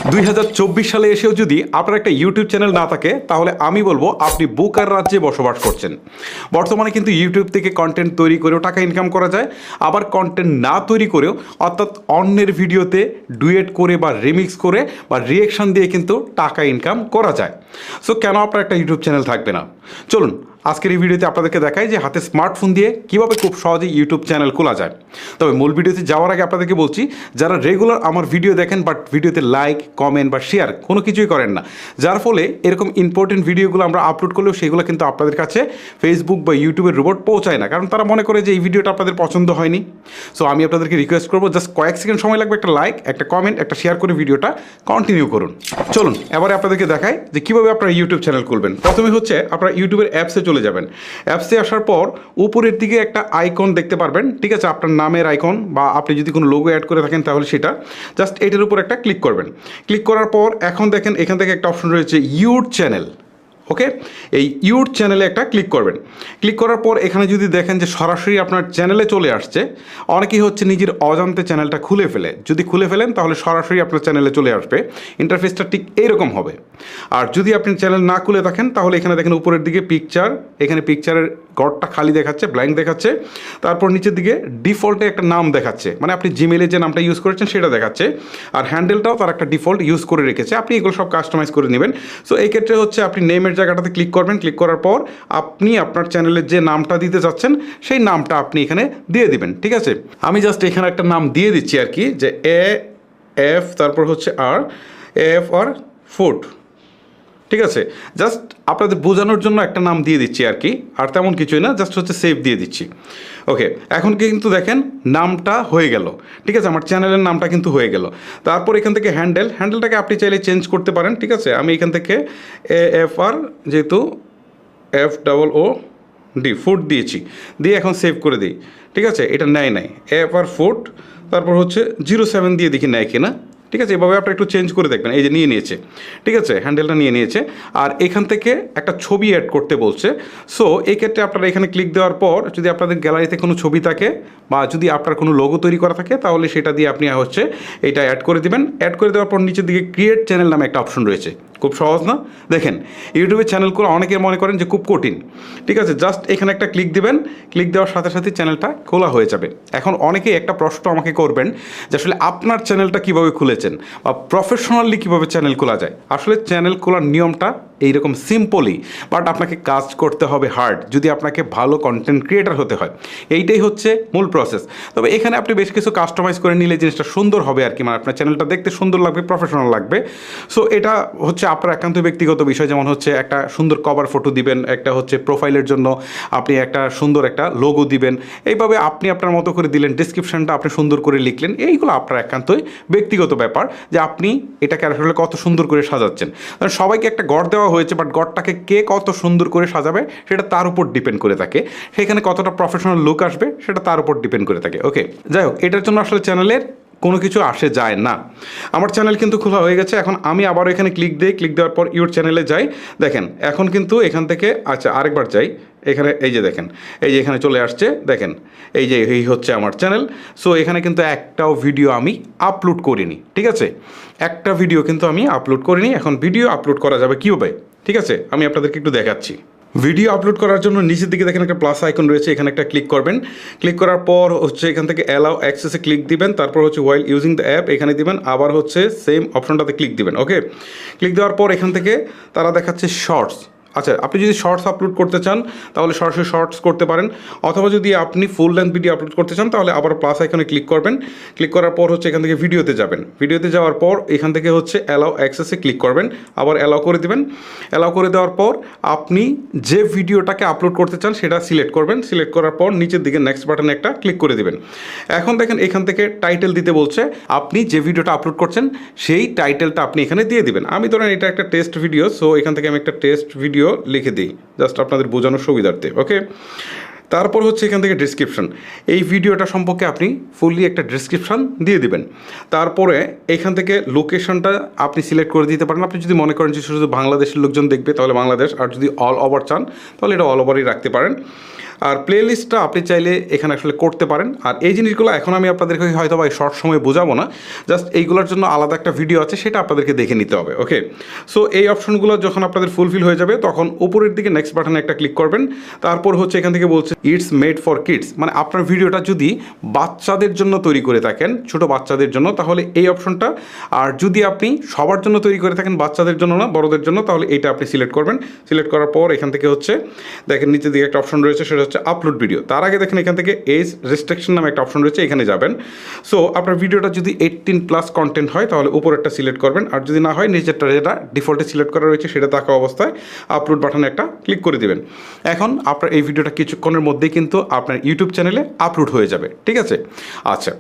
2024 সালে এসেও যদি আপনার একটা ইউটিউব চ্যানেল না থাকে তাহলে আমি বলবো আপনি বুকার রাজ্যে বসবাস করছেন। বর্তমানে কিন্তু ইউটিউব থেকে কন্টেন্ট তৈরি করেও টাকা ইনকাম করা যায়, আবার কন্টেন্ট না তৈরি করেও অর্থাৎ অন্যের ভিডিওতে ডুয়েট করে বা রিমিক্স করে বা রিয়েকশন দিয়ে কিন্তু টাকা ইনকাম করা যায়। সো কেন আপনার একটা ইউটিউব চ্যানেল থাকবে না? চলুন আজকের এই ভিডিওতে আপনাদেরকে দেখাই যে হাতে স্মার্টফোন দিয়ে কীভাবে খুব সহজেই ইউটিউব চ্যানেল খোলা যায়। তবে মূল ভিডিওতে যাওয়ার আগে আপনাদেরকে বলছি, যারা রেগুলার আমার ভিডিও দেখেন বাট ভিডিওতে লাইক কমেন্ট বা শেয়ার কোনো কিছুই করেন না, যার ফলে এরকম ইম্পর্টেন্ট ভিডিওগুলো আমরা আপলোড করলেও সেগুলো কিন্তু আপনাদের কাছে ফেসবুক বা ইউটিউবের রোবট পৌঁছায় না, কারণ তারা মনে করে যে এই ভিডিওটা আপনাদের পছন্দ হয়নি। সো আমি আপনাদেরকে রিকোয়েস্ট করবো, জাস্ট কয়েক সেকেন্ড সময় লাগবে, একটা লাইক একটা কমেন্ট একটা শেয়ার করে ভিডিওটা কন্টিনিউ করুন। চলুন এবারে আপনাদেরকে দেখাই যে কীভাবে আপনারা ইউটিউব চ্যানেল খুলবেন। প্রথমে হচ্ছে আপনারা ইউটিউবের অ্যাপসে চলে যাবেন। অ্যাপসে আসার পর উপরের দিকে একটা আইকন দেখতে পারবেন, ঠিক আছে, আপনার নামের আইকন বা আপনি যদি কোনো লোগো অ্যাড করে থাকেন তাহলে সেটা জাস্ট এটার উপর একটা ক্লিক করবেন। ক্লিক করার পর এখন দেখেন এখান থেকে একটা অপশন রয়েছে ইউর চ্যানেল। ওকে, এই ইউর চ্যানেলে একটা ক্লিক করবেন। ক্লিক করার পর এখানে যদি দেখেন যে সরাসরি আপনার চ্যানেলে চলে আসছে, অনেকেই হচ্ছে নিজের অজান্তে চ্যানেলটা খুলে ফেলে। যদি খুলে ফেলেন তাহলে সরাসরি আপনার চ্যানেলে চলে আসবে, ইন্টারফেসটা ঠিক এইরকম হবে। আর যদি আপনি চ্যানেল না খুলে থাকেন তাহলে এখানে দেখেন উপরের দিকে পিকচার, এখানে পিকচারের ঘরটা খালি দেখাচ্ছে, ব্ল্যাঙ্ক দেখাচ্ছে। তারপর নিচের দিকে ডিফল্টে একটা নাম দেখাচ্ছে, মানে আপনি জিমেলে যে নামটা ইউজ করেছেন সেটা দেখাচ্ছে। আর হ্যান্ডেলটাও তার একটা ডিফল্ট ইউজ করে রেখেছে, আপনি এগুলো সব কাস্টমাইজ করে নেবেন। সো এই ক্ষেত্রে হচ্ছে আপনি নেমের জায়গাটাতে ক্লিক করবেন। ক্লিক করার পর আপনি আপনার চ্যানেলের যে নামটা দিতে চাচ্ছেন সেই নামটা আপনি এখানে দিয়ে দিবেন, ঠিক আছে। আমি জাস্ট এখানে একটা নাম দিয়ে দিচ্ছি আর কি, যে AF তারপর হচ্ছে AFR ফুড, ঠিক আছে। জাস্ট আপনাদের বোঝানোর জন্য একটা নাম দিয়ে দিচ্ছি আর কি, আর তেমন কিছুই না, জাস্ট হচ্ছে সেভ দিয়ে দিচ্ছি। ওকে, এখন কিন্তু দেখেন নামটা হয়ে গেল, ঠিক আছে, আমার চ্যানেলের নামটা কিন্তু হয়ে গেল। তারপর এখান থেকে হ্যান্ডেলটাকে আপনি চাইলে চেঞ্জ করতে পারেন, ঠিক আছে। আমি এখান থেকে AFR যেহেতু FOOD ফুড দিয়েছি, দিয়ে এখন সেভ করে দিই, ঠিক আছে। এটা নেয় নাই AFR ফুড, তারপর হচ্ছে 07 দিয়ে দেখি নেয় কিনা, ঠিক আছে। এভাবে আপনারা একটু চেঞ্জ করে দেখবেন, এই যে নিয়ে নিয়েছে, ঠিক আছে, হ্যান্ডেলটা নিয়ে নিয়েছে। আর এখান থেকে একটা ছবি অ্যাড করতে বলছে। সো এই ক্ষেত্রে আপনারা এখানে ক্লিক দেওয়ার পর যদি আপনাদের গ্যালারিতে কোনো ছবি থাকে বা যদি আপনার কোনো লোগো তৈরি করা থাকে তাহলে সেটা দিয়ে আপনি হচ্ছে এটা অ্যাড করে দিবেন। অ্যাড করে দেওয়ার পর নিচের দিকে ক্রিয়েট চ্যানেল নামে একটা অপশন রয়েছে, খুব সহজ না? দেখেন ইউটিউবে চ্যানেল করে অনেকে মনে করেন যে খুব কঠিন, ঠিক আছে। জাস্ট এখানে একটা ক্লিক দিবেন, ক্লিক দেওয়ার সাথে সাথে চ্যানেলটা খোলা হয়ে যাবে। এখন অনেকেই একটা প্রশ্ন আমাকে করবেন যে আসলে আপনার চ্যানেলটা কীভাবে খুলেছেন বা প্রফেশনালি কীভাবে চ্যানেল খোলা যায়। আসলে চ্যানেল খোলার নিয়মটা এইরকম সিম্পলই, বাট আপনাকে কাজ করতে হবে হার্ড যদি আপনাকে ভালো কন্টেন্ট ক্রিয়েটার হতে হয়। এইটাই হচ্ছে মূল প্রসেস। তবে এখানে আপনি বেশ কিছু কাস্টমাইজ করে নিলে জিনিসটা সুন্দর হবে আর কি, মানে আপনার চ্যানেলটা দেখতে সুন্দর লাগবে, প্রফেশনাল লাগবে। সো এটা হচ্ছে আপনার একান্ত ব্যক্তিগত বিষয়, যেমন হচ্ছে একটা সুন্দর কভার ফটো দিবেন, একটা হচ্ছে প্রোফাইলের জন্য আপনি একটা সুন্দর একটা লোগো দিবেন, এইভাবে আপনি আপনার মতো করে দিলেন, ডিসক্রিপশনটা আপনি সুন্দর করে লিখলেন। এইগুলো আপনার একান্তই ব্যক্তিগত ব্যাপার যে আপনি এটাকে আসলে কত সুন্দর করে সাজাচ্ছেন। কারণ সবাইকে একটা গড় দেওয়া হয়েছে, বাট গড়টাকে কে কত সুন্দর করে সাজাবে সেটা তার উপর ডিপেন্ড করে থাকে, সেখানে কতটা প্রফেশনাল লুক আসবে সেটা তার উপর ডিপেন্ড করে থাকে। ওকে, যাই হোক, এটার জন্য আসলে চ্যানেলের কোনো কিছু আসে যায় না। আমার চ্যানেল কিন্তু খোলা হয়ে গেছে। এখন আমি আবারও এখানে ক্লিক দিই, ক্লিক দেওয়ার পর ইউর চ্যানেলে যাই। দেখেন এখন কিন্তু এখান থেকে, আচ্ছা আরেকবার যাই, এখানে এই যে দেখেন, এই যে এখানে চলে আসছে, দেখেন এই যে এই হচ্ছে আমার চ্যানেল। সো এখানে কিন্তু একটাও ভিডিও আমি আপলোড করিনি, ঠিক আছে, একটা ভিডিও কিন্তু আমি আপলোড করিনি। এখন ভিডিও আপলোড করা যাবে কীভাবে, ঠিক আছে, আমি আপনাদেরকে একটু দেখাচ্ছি। ভিডিও আপলোড করার জন্য নিচের দিকে দেখেন একটা প্লাস আইকন রয়েছে, এখানে একটা ক্লিক করবেন। ক্লিক করার পর হচ্ছে এখান থেকে অ্যালাউ অ্যাক্সেসে ক্লিক দিবেন, তারপর হচ্ছে ওয়াইল ইউজিং দ্য অ্যাপ এখানে দিবেন, আবার হচ্ছে সেম অপশনটাতে ক্লিক দিবেন। ওকে, ক্লিক দেওয়ার পর এখান থেকে তারা দেখাচ্ছে শর্টস। আচ্ছা, আপনি যদি শর্টস আপলোড করতে চান তাহলে সরাসরি শর্টস করতে পারেন, অথবা যদি আপনি ফুল লেন্থ ভিডিও আপলোড করতে চান তাহলে আবার প্লাস আইকনে ক্লিক করবেন। ক্লিক করার পর হচ্ছে এখান থেকে ভিডিওতে যাবেন, ভিডিওতে যাওয়ার পর এখান থেকে হচ্ছে অ্যালাউ অ্যাক্সেসে ক্লিক করবেন, আবার অ্যালাউ করে দেবেন। অ্যালাউ করে দেওয়ার পর আপনি যে ভিডিওটাকে আপলোড করতে চান সেটা সিলেক্ট করবেন। সিলেক্ট করার পর নিচের দিকে নেক্সট বাটনে একটা ক্লিক করে দেবেন। এখন দেখেন এখান থেকে টাইটেল দিতে বলছে, আপনি যে ভিডিওটা আপলোড করছেন সেই টাইটেলটা আপনি এখানে দিয়ে দিবেন। আমি ধরেন এটা একটা টেস্ট ভিডিও, সো এখান থেকে আমি একটা টেস্ট ভিডিও লিখে দিই, জাস্ট আপনাদের বোঝানোর সুবিধার্থে। ওকে, তারপর হচ্ছে এখান থেকে ডিসক্রিপশন, এই ভিডিওটা সম্পর্কে আপনি ফুললি একটা ডিসক্রিপশান দিয়ে দিবেন। তারপরে এখান থেকে লোকেশনটা আপনি সিলেক্ট করে দিতে পারেন। আপনি যদি মনে করেন যে শুধু বাংলাদেশের লোকজন দেখবে তাহলে বাংলাদেশ, আর যদি অল ওভার চান তাহলে এটা অল ওভারই রাখতে পারেন। আর প্লে লিস্টটা আপনি চাইলে এখানে আসলে করতে পারেন। আর এই জিনিসগুলো এখন আমি আপনাদেরকে হয়তো বা শর্ট সময় বোঝাবো না, জাস্ট এইগুলোর জন্য আলাদা একটা ভিডিও আছে, সেটা আপনাদেরকে দেখে নিতে হবে। ওকে, সো এই অপশনগুলো যখন আপনাদের ফুলফিল হয়ে যাবে তখন উপরের দিকে নেক্সট বাটনে একটা ক্লিক করবেন। তারপর হচ্ছে এখান থেকে বলছে ইটস মেড ফর কিডস, মানে আপনার ভিডিওটা যদি বাচ্চাদের জন্য তৈরি করে থাকেন, ছোট বাচ্চাদের জন্য, তাহলে এই অপশনটা। আর যদি আপনি সবার জন্য তৈরি করে থাকেন, বাচ্চাদের জন্য না বড়দের জন্য, তাহলে এইটা আপনি সিলেক্ট করবেন। সিলেক্ট করার পর এখান থেকে হচ্ছে দেখেন নিচের দিকে একটা অপশন রয়েছে, সেটা হচ্ছে আপলোড ভিডিও। তার আগে দেখেন এখান থেকে এজ রেস্ট্রিকশন নামে একটা অপশন রয়েছে, এখানে যাবেন। সো আপনার ভিডিওটা যদি 18+ কন্টেন্ট হয় তাহলে উপরেরটা সিলেক্ট করবেন, আর যদি না হয় নিচেরটা যেটা ডিফল্টে সিলেক্ট করা রয়েছে সেটা থাকা অবস্থায় আপলোড বাটনে একটা ক্লিক করে দিবেন। এখন আপনার এই ভিডিওটা কিছুক্ষণের মধ্যেই কিন্তু আপনার ইউটিউব চ্যানেলে আপলোড হয়ে যাবে, ঠিক আছে। আচ্ছা,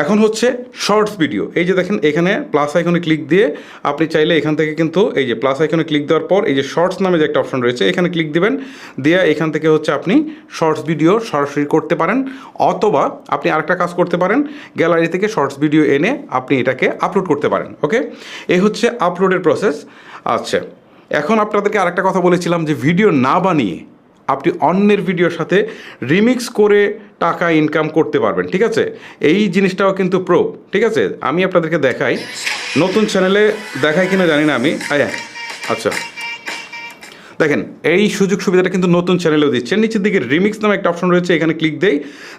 এখন হচ্ছে শর্টস ভিডিও। এই যে দেখেন এখানে প্লাস আইকনে ক্লিক দিয়ে আপনি চাইলে এখান থেকে কিন্তু এই যে প্লাস আইকনে ক্লিক দেওয়ার পর এই যে শর্টস নামে যে একটা অপশন রয়েছে এখানে ক্লিক দিবেন, দিয়ে এখান থেকে হচ্ছে আপনি শর্টস ভিডিও সরাসরি করতে পারেন, অথবা আপনি আরেকটা কাজ করতে পারেন, গ্যালারি থেকে শর্টস ভিডিও এনে আপনি এটাকে আপলোড করতে পারেন। ওকে, এই হচ্ছে আপলোডের প্রসেস। আচ্ছা, এখন আপনাদেরকে আরেকটা কথা বলেছিলাম যে ভিডিও না বানিয়ে আপনি অন্যের ভিডিওর সাথে রিমিক্স করে টাকা ইনকাম করতে পারবেন, ঠিক আছে। এই জিনিসটাও কিন্তু প্রুফ, ঠিক আছে। আমি আপনাদেরকে দেখাই, নতুন চ্যানেলে দেখাই কিনা জানি না আমি। আচ্ছা দেখেন এই সুযোগ সুবিধাটা কিন্তু নতুন চ্যানেলেও দিচ্ছে। নিচের দিকে রিমিক্স নামে একটা অপশন রয়েছে, এখানে ক্লিক দেই,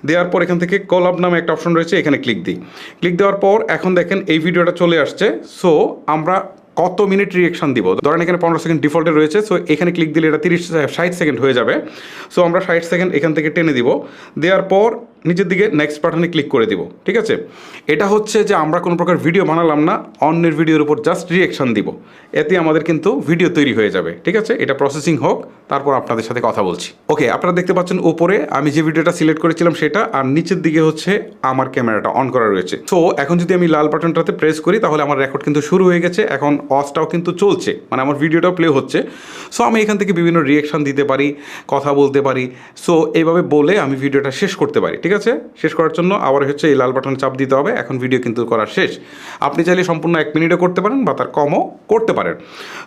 দেওয়ার পর এখান থেকে কলাব নামে একটা অপশন রয়েছে, এখানে ক্লিক দিই। ক্লিক দেওয়ার পর এখন দেখেন এই ভিডিওটা চলে আসছে। সো আমরা কত মিনিট রিয়েকশন দিব, ধরেন এখানে 15 সেকেন্ড ডিফল্টে রয়েছে। সো এখানে ক্লিক দিলে এটা 60 সেকেন্ড হয়ে যাবে। সো আমরা 60 সেকেন্ড এখান থেকে টেনে দিব, দেওয়ার পর নিচের দিকে নেক্সট বাটনে ক্লিক করে দিব, ঠিক আছে। এটা হচ্ছে যে আমরা কোনো প্রকার ভিডিও বানালাম না, অন্যের ভিডিওর উপর জাস্ট রিয়েকশন দিব, এতে আমাদের কিন্তু ভিডিও তৈরি হয়ে যাবে, ঠিক আছে। এটা প্রসেসিং হোক, তারপর আপনাদের সাথে কথা বলছি। ওকে, আপনারা দেখতে পাচ্ছেন উপরে আমি যে ভিডিওটা সিলেক্ট করেছিলাম সেটা, আর নিচের দিকে হচ্ছে আমার ক্যামেরাটা অন করা রয়েছে। সো এখন যদি আমি লাল বাটনটাতে প্রেস করি তাহলে আমার রেকর্ড কিন্তু শুরু হয়ে গেছে, এখন অসটাও কিন্তু চলছে, মানে আমার ভিডিওটাও প্লে হচ্ছে। সো আমি এখান থেকে বিভিন্ন রিয়েকশন দিতে পারি, কথা বলতে পারি। সো এইভাবে বলে আমি ভিডিওটা শেষ করতে পারি, ঠিক আছে। শেষ করার জন্য আবার হচ্ছে এই লাল বাটন চাপ দিতে হবে। এখন ভিডিও কিন্তু করা শেষ। আপনি চাইলে সম্পূর্ণ 1 মিনিটও করতে পারেন বা তার কমও করতে পারেন।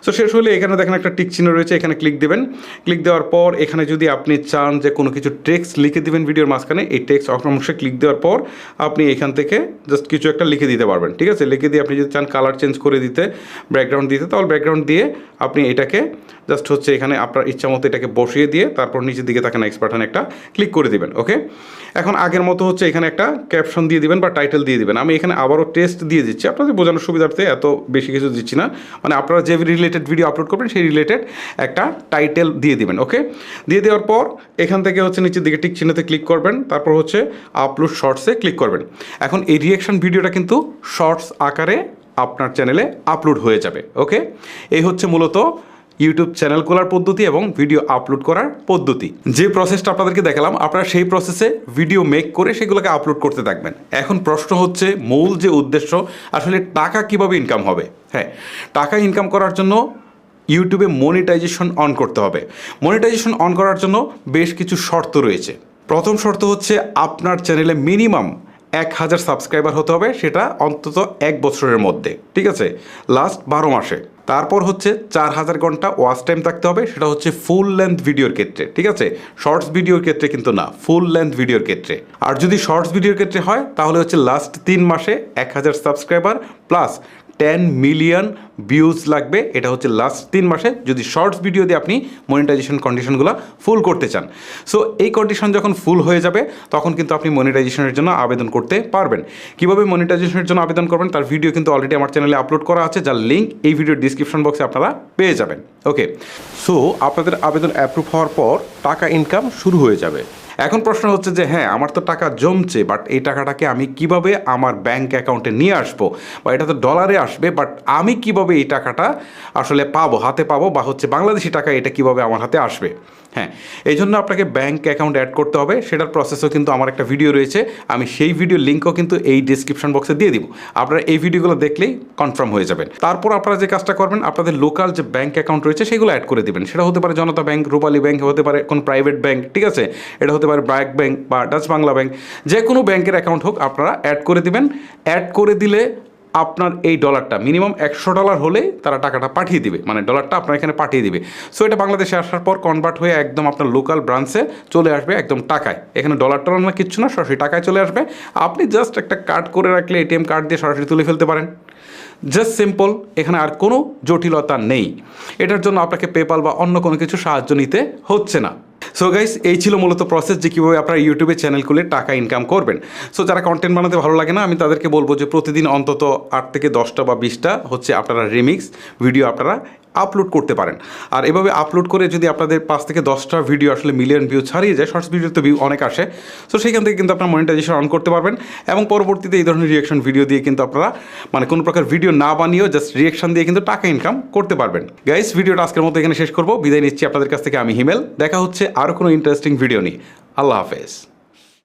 সো শেষ হলে এখানে দেখেন একটা টিক চিহ্ন রয়েছে, এখানে ক্লিক দেবেন। ক্লিক দেওয়ার পর এখানে যদি আপনি চান যে কোনো কিছু টেক্সট লিখে দিবেন ভিডিওর মাঝখানে, এই টেক্সট অংশে ক্লিক দেওয়ার পর আপনি এখান থেকে জাস্ট কিছু একটা লিখে দিতে পারবেন, ঠিক আছে। লিখে দিয়ে আপনি যদি চান কালার চেঞ্জ করে দিতে, ব্যাকগ্রাউন্ড দিতে, তাহলে ব্যাকগ্রাউন্ড দিয়ে আপনি এটাকে জাস্ট হচ্ছে এখানে আপনার ইচ্ছা মতো এটাকে বসিয়ে দিয়ে তারপর নিচের দিকে তাকে নেক্সট বাটনে একটা ক্লিক করে দিবেন। ওকে, এখন আগের মতো হচ্ছে এখানে একটা ক্যাপশন দিয়ে দিবেন বা টাইটেল দিয়ে দিবেন। আমি এখানে আবারও টেস্ট দিয়ে দিচ্ছি আপনাদের বোঝানোর সুবিধার্থে, এত বেশি কিছু দিচ্ছি না। মানে আপনারা যে রিলেটেড ভিডিও আপলোড করবেন সেই রিলেটেড একটা টাইটেল দিয়ে দিবেন। ওকে, দিয়ে দেওয়ার পর এখান থেকে হচ্ছে নিচের দিকে টিক চিহ্নতে ক্লিক করবেন, তারপর হচ্ছে আপলোড শর্টসে ক্লিক করবেন। এখন এই রিয়েকশন ভিডিওটা কিন্তু শর্টস আকারে আপনার চ্যানেলে আপলোড হয়ে যাবে। ওকে, এই হচ্ছে মূলত ইউটিউব চ্যানেল খোলার পদ্ধতি এবং ভিডিও আপলোড করার পদ্ধতি। যে প্রসেসটা আপনাদেরকে দেখালাম, আপনারা সেই প্রসেসে ভিডিও মেক করে সেগুলোকে আপলোড করতে থাকবেন। এখন প্রশ্ন হচ্ছে মূল যে উদ্দেশ্য, আসলে টাকা কিভাবে ইনকাম হবে। হ্যাঁ, টাকা ইনকাম করার জন্য ইউটিউবে মনিটাইজেশন অন করতে হবে। মনিটাইজেশন অন করার জন্য বেশ কিছু শর্ত রয়েছে। প্রথম শর্ত হচ্ছে আপনার চ্যানেলে মিনিমাম 1000 সাবস্ক্রাইবার হতে হবে, সেটা অন্তত 1 বছরের মধ্যে, ঠিক আছে, লাস্ট 12 মাসে। তারপর হচ্ছে 4000 ঘন্টা ওয়াচ টাইম থাকতে হবে, সেটা হচ্ছে ফুল লেন্থ ভিডিওর ক্ষেত্রে, ঠিক আছে, শর্টস ভিডিওর ক্ষেত্রে কিন্তু না, ফুল লেন্থ ভিডিওর ক্ষেত্রে। আর যদি শর্টস ভিডিওর ক্ষেত্রে হয় তাহলে হচ্ছে লাস্ট 3 মাসে 1000 সাবস্ক্রাইবার প্লাস 10 মিলিয়ন ভিউজ লাগবে। এটা হচ্ছে লাস্ট 3 মাসে যদি শর্টস ভিডিও দিয়ে আপনি মনিটাইজেশন কন্ডিশনগুলো ফুল করতে চান। সো এই কন্ডিশন যখন ফুল হয়ে যাবে তখন কিন্তু আপনি মনিটাইজেশনের জন্য আবেদন করতে পারবেন। কীভাবে মনিটাইজেশনের জন্য আবেদন করবেন তার ভিডিও কিন্তু অলরেডি আমার চ্যানেলে আপলোড করা আছে, যার লিঙ্ক এই ভিডিওর ডিসক্রিপশন বক্সে আপনারা পেয়ে যাবেন। ওকে, সো আপনাদের আবেদন অ্যাপ্রুভ হওয়ার পর টাকা ইনকাম শুরু হয়ে যাবে। এখন প্রশ্ন হচ্ছে যে হ্যাঁ, আমার তো টাকা জমছে, বাট এই টাকাটাকে আমি কিভাবে আমার ব্যাঙ্ক অ্যাকাউন্টে নিয়ে আসবো, বা এটা তো ডলারে আসবে, বাট আমি কিভাবে এই টাকাটা আসলে পাবো, হাতে পাবো, বা হচ্ছে বাংলাদেশি টাকা এটা কিভাবে আমার হাতে আসবে। হ্যাঁ, এই জন্য আপনাকে ব্যাঙ্ক অ্যাকাউন্ট অ্যাড করতে হবে। সেটার প্রসেসও কিন্তু আমার একটা ভিডিও রয়েছে, আমি সেই ভিডিওর লিঙ্কও কিন্তু এই ডিসক্রিপশন বক্সে দিয়ে দিব। আপনারা এই ভিডিওগুলো দেখলেই কনফার্ম হয়ে যাবেন। তারপর আপনারা যে কাজটা করবেন, আপনাদের লোকাল যে ব্যাঙ্ক অ্যাকাউন্ট রয়েছে সেগুলো অ্যাড করে দিবেন। সেটা হতে পারে জনতা ব্যাংক, রূপালী ব্যাংক, হতে পারে কোনো প্রাইভেট ব্যাংক, ঠিক আছে, এটা হতে পারে ব্র্যাক ব্যাংক বা ডাচ বাংলা ব্যাংক, যে কোনো ব্যাংকের অ্যাকাউন্ট হোক আপনারা অ্যাড করে দিবেন। অ্যাড করে দিলে আপনার এই ডলারটা মিনিমাম $100 হলে তারা টাকাটা পাঠিয়ে দিবে, মানে ডলারটা আপনার এখানে পাঠিয়ে দিবে। সো এটা বাংলাদেশে আসার পর কনভার্ট হয়ে একদম আপনার লোকাল ব্রাঞ্চে চলে আসবে একদম টাকায়। এখানে ডলার টলার না কিচ্ছু না, সরাসরি টাকায় চলে আসবে। আপনি জাস্ট একটা কার্ড করে রাখলে এটিএম কার্ড দিয়ে সরাসরি তুলে ফেলতে পারেন। জাস্ট সিম্পল, এখানে আর কোনো জটিলতা নেই। এটার জন্য আপনাকে পেপাল বা অন্য কোনো কিছু সাহায্য নিতে হচ্ছে না। সো গাইস, এই ছিল মূলত প্রসেস যে কীভাবে আপনারা ইউটিউবে চ্যানেল খুলে টাকা ইনকাম করবেন। সো যারা কন্টেন্ট বানাতে ভালো লাগে না, আমি তাদেরকে বলবো যে প্রতিদিন অন্তত 8 থেকে 10টা বা 20টা হচ্ছে আপনারা রিমিক্স ভিডিও আপনারা আপলোড করতে পারেন। আর এভাবে আপলোড করে যদি আপনাদের 5 থেকে 10টা ভিডিও আসলে মিলিয়ন ভিউ ছাড়িয়ে যায়, শর্টস ভিডিওতে ভিউ অনেক আসে, সো সেইখান থেকে কিন্তু আপনার মনিটাইজেশন অন করতে পারবেন। এবং পরবর্তীতে এই ধরনের রিয়াকশন ভিডিও দিয়ে কিন্তু আপনারা মানে কোনো প্রকার ভিডিও না বানিয়েও জাস্ট রিয়াকশন দিয়ে কিন্তু টাকা ইনকাম করতে পারবেন। গাইস, ভিডিওটা আজকের মতো এখানে শেষ করবো। বিদায় নিচ্ছি আপনাদের কাছ থেকে, আমি হিমেল। দেখা হচ্ছে আরও কোনো ইন্টারেস্টিং ভিডিও নিয়ে। আল্লাহ হাফেজ।